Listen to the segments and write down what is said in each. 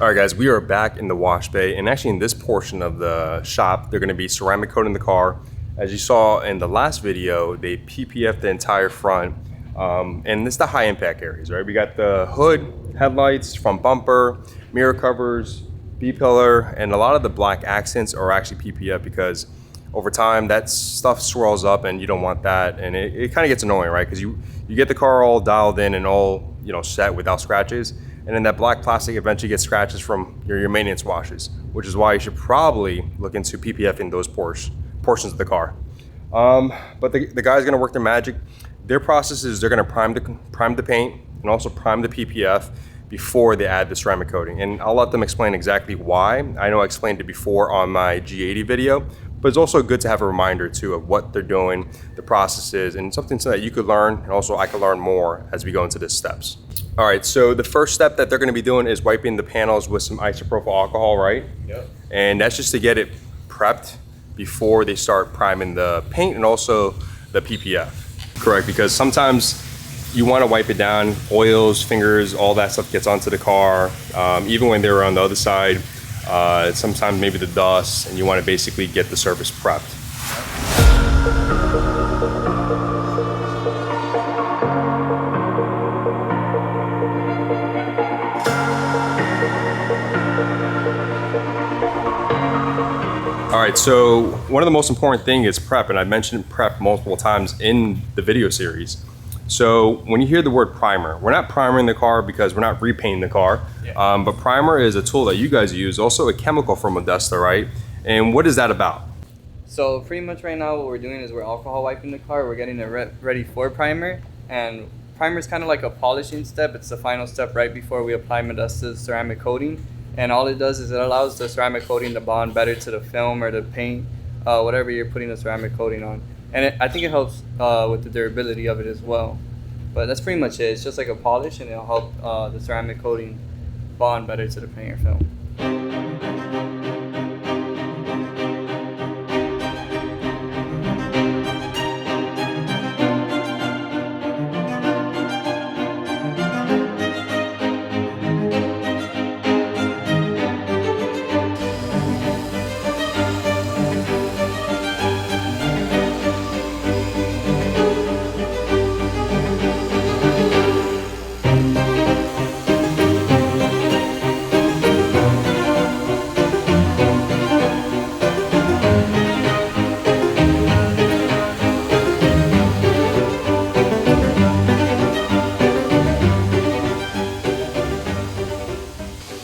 All right, guys, we are back in the wash bay, and actually in this portion of the shop, they're going to be ceramic coating the car. As you saw in the last video, they PPF'd the entire front, and it's the high impact areas, right? We got the hood, headlights, front bumper, mirror covers, B-pillar, and a lot of the black accents are actually PPF because over time that stuff swirls up and you don't want that, and it kind of gets annoying, right? Because you get the car all dialed in and all set without scratches, and then that black plastic eventually gets scratches from your maintenance washes, which is why you should probably look into PPFing those portions of the car. But the guys gonna work their magic. Their process is they're gonna prime the paint and also prime the PPF before they add the ceramic coating. And I'll let them explain exactly why. I know I explained it before on my G80 video, but it's also good to have a reminder too of what they're doing, the process is, and something so that you could learn, and also I could learn more as we go into the steps. All right, so the first step that they're gonna be doing is wiping the panels with some isopropyl alcohol, right? Yep. And that's just to get it prepped before they start priming the paint and also the PPF. Correct, because sometimes you wanna wipe it down, oils, fingers, all that stuff gets onto the car. Even when they're on the other side, sometimes maybe the dust, and you wanna basically get the surface prepped. All right, so one of the most important things is prep, and I mentioned prep multiple times in the video series. So when you hear the word primer, we're not primering the car because we're not repainting the car, but primer is a tool that you guys use, also a chemical from Modesta, right? And what is that about? So pretty much right now what we're doing is we're alcohol wiping the car, we're getting it ready for primer, and primer is kind of like a polishing step. It's the final step right before we apply Modesta's ceramic coating. And all it does is it allows the ceramic coating to bond better to the film or the paint, whatever you're putting the ceramic coating on. And I think it helps with the durability of it as well. But that's pretty much it. It's just like a polish, and it'll help the ceramic coating bond better to the paint or film.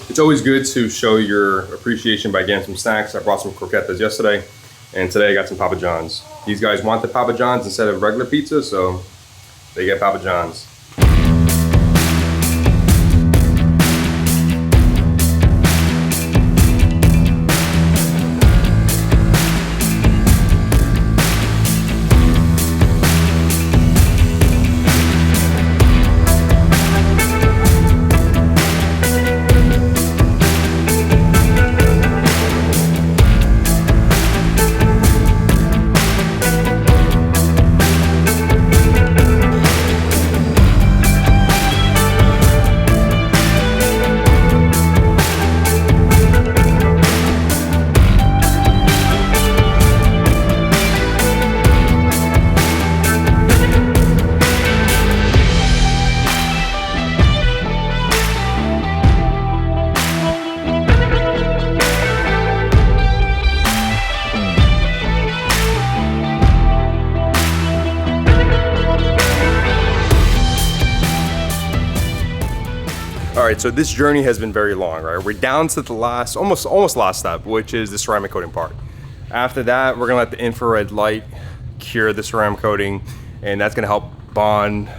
It's always good to show your appreciation by getting some snacks. I brought some croquetas yesterday, and today I got some Papa John's. These guys want the Papa John's instead of regular pizza, so they get Papa John's. All right, so this journey has been very long, right? We're down to the last, almost last step, which is the ceramic coating part. After that, we're gonna let the infrared light cure the ceramic coating, and that's gonna help bond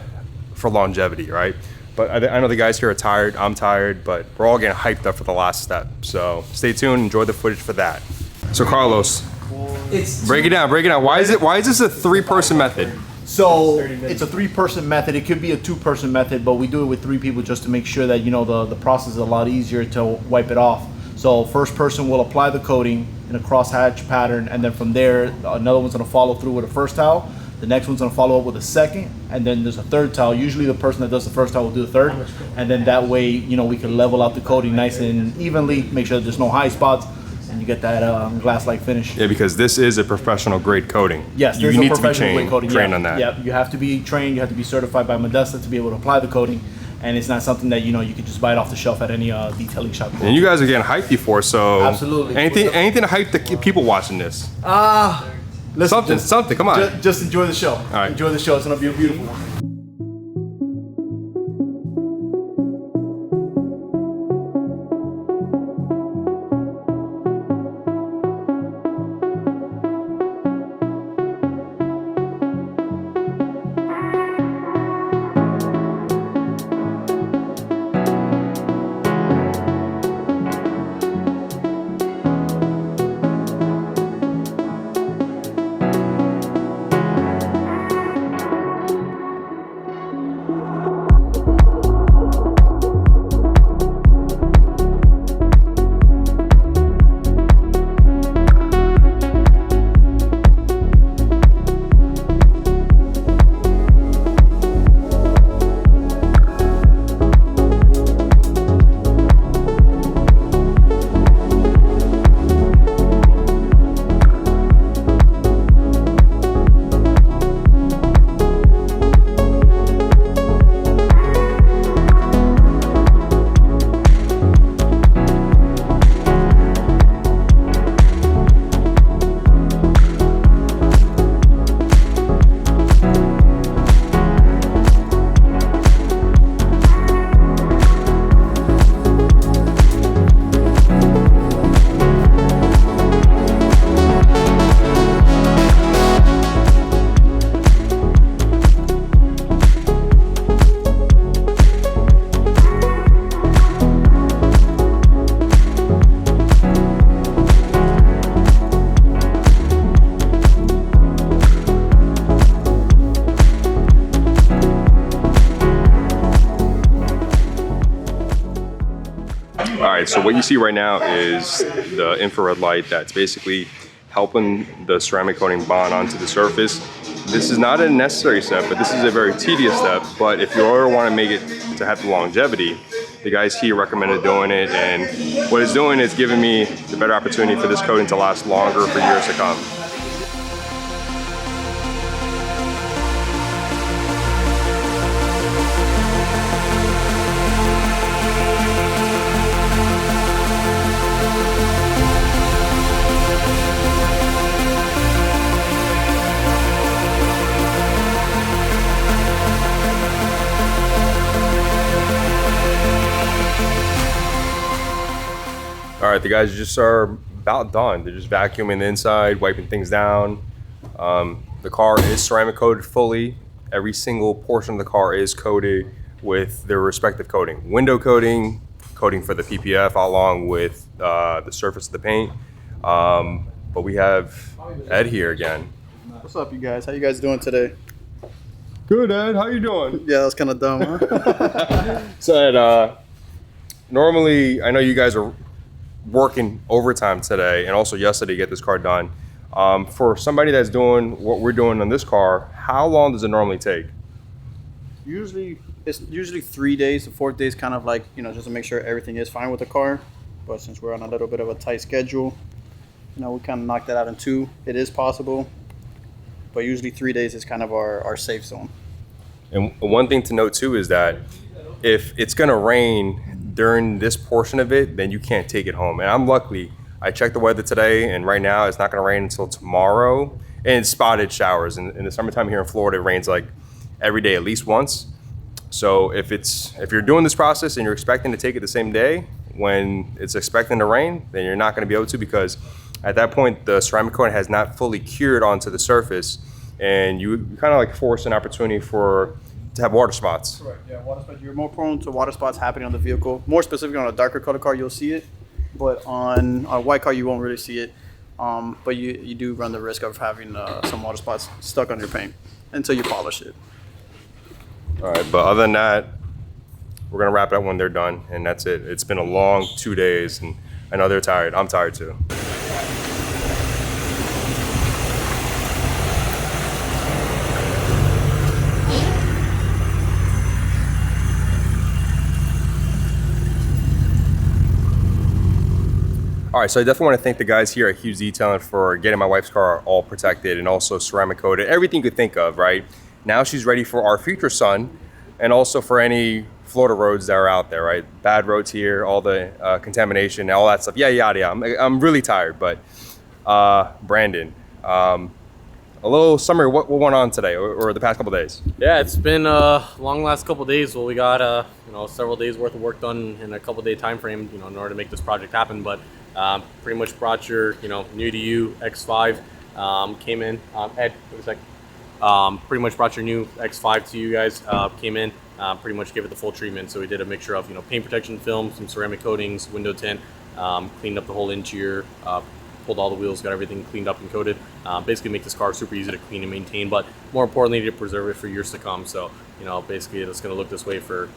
for longevity, right? But I know the guys here are tired, I'm tired, but we're all getting hyped up for the last step. So stay tuned, enjoy the footage for that. So Carlos, break it down. Why is this a 3-person method? So it's a 3-person method. It could be a 2-person method, but we do it with 3 people just to make sure that, you know, the process is a lot easier to wipe it off. So first person will apply the coating in a crosshatch pattern, and then from there, another one's gonna follow through with a first towel. The next one's gonna follow up with a second, and then there's a third tile. Usually the person that does the first tile will do the third, and then that way, you know, we can level out the coating nice and evenly, make sure that there's no high spots, and you get that glass-like finish. Yeah, because this is a professional grade coating. Yes, you there's need no to be professional grade coating. trained on that. Yeah, you have to be trained. You have to be certified by Modesta to be able to apply the coating, and it's not something that, you know, you can just buy it off the shelf at any detailing shop. And you guys are getting hyped before, so Absolutely. anything to hype the people watching this. Listen, Something. Come on. just enjoy the show. All right. Enjoy the show. It's gonna be a beautiful one. right, so what you see right now is the infrared light that's basically helping the ceramic coating bond onto the surface. This is not a necessary step, but this is a very tedious step. But if you ever want to make it to have the longevity, the guys here recommended doing it, and what it's doing is giving me the better opportunity for this coating to last longer for years to come. All right, the guys just are about done. They're just vacuuming the inside, wiping things down. The car is ceramic coated fully. Every single portion of the car is coated with their respective coating. Window coating, coating for the PPF, along with the surface of the paint. But we have Ed here again. What's up, you guys? How you guys doing today? Good, Ed. How you doing? Yeah, that's kind of dumb, huh? So, Ed, normally, I know you guys are working overtime today and also yesterday to get this car done. For somebody that's doing what we're doing on this car, how long does it normally take? It's usually 3 days. The fourth day is kind of like, just to make sure everything is fine with the car. But since we're on a little bit of a tight schedule, we kind of knock that out in 2. It is possible, but usually 3 days is kind of our safe zone. And one thing to note too is that if it's gonna rain during this portion of it, then you can't take it home. And I'm lucky, I checked the weather today, and right now it's not gonna rain until tomorrow. And it's spotted showers. In the summertime here in Florida, it rains like every day at least once. So if you're doing this process and you're expecting to take it the same day when it's expecting to rain, then you're not gonna be able to, because at that point the ceramic coating has not fully cured onto the surface, and you kind of like force an opportunity to have water spots. Correct. Yeah, water spots. You're more prone to water spots happening on the vehicle. More specifically on a darker color car, you'll see it, but on a white car, you won't really see it. But you do run the risk of having some water spots stuck on your paint until you polish it. All right, but other than that, we're gonna wrap it up when they're done, and that's it. It's been a long 2 days, and I know they're tired. I'm tired too. All right, so I definitely want to thank the guys here at Hughs Detailing for getting my wife's car all protected and also ceramic coated, everything you could think of, right? Now she's ready for our future son and also for any Florida roads that are out there, right? Bad roads here, all the contamination, all that stuff. Yeah, yada, yada. I'm really tired, but Brandon, a little summary, what went on today or the past couple days? Yeah, it's been a long last couple days. Well, we got several days worth of work done in a couple day time frame, in order to make this project happen. But pretty much brought your new to you X5 came in. Ed, wait a sec. Pretty much brought your new X5 to you guys. Came in, pretty much gave it the full treatment. So we did a mixture of paint protection film, some ceramic coatings, window tint, cleaned up the whole interior. Pulled all the wheels, got everything cleaned up and coated. Basically make this car super easy to clean and maintain, but more importantly to preserve it for years to come. So basically it's going to look this way for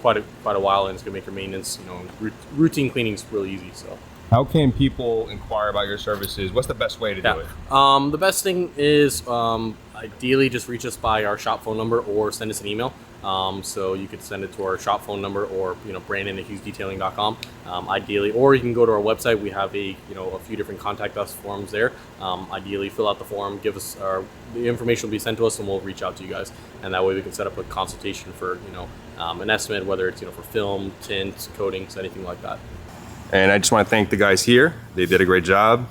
quite a while, and it's going to make your maintenance, routine cleanings really easy. So how can people inquire about your services? What's the best way to do it? The best thing is ideally just reach us by our shop phone number or send us an email. So you could send it to our shop phone number or Brandon at HughsDetailing.com, ideally, or you can go to our website. We have a few different contact us forms there. Ideally, fill out the form, give us the information will be sent to us, and we'll reach out to you guys, and that way we can set up a consultation for an estimate, whether it's for film, tint, coatings, anything like that. And I just want to thank the guys here. They did a great job.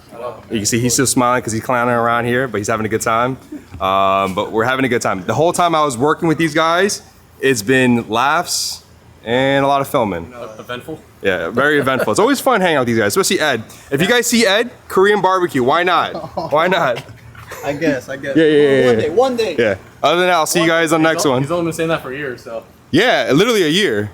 You can see he's still smiling because he's clowning around here, but he's having a good time. But we're having a good time. The whole time I was working with these guys, it's been laughs and a lot of filming. Eventful? Yeah, very eventful. It's always fun hanging out with these guys, especially Ed. If you guys see Ed, Korean barbecue, why not? Why not? I guess. Yeah. One day. Yeah. Other than that, I'll see you guys on the next one. He's only been saying that for years, so. Yeah, literally a year.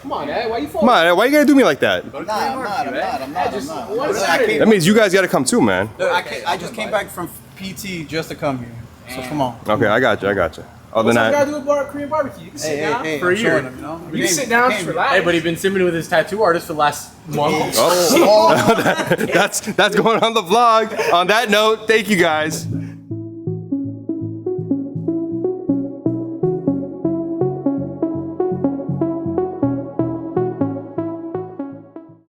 Come on, Ed, why you Come on, Ed, why you gotta do me like that? I'm not. That means you guys gotta come too, man. I just came back from PT just to come here. So come on. Okay, I got you. Other than that, do a Korean barbecue. You can sit down for a year. You can sit down, just relax. Hey, but he's been simming with his tattoo artist for the last month. that's going on the vlog. On that note, thank you guys.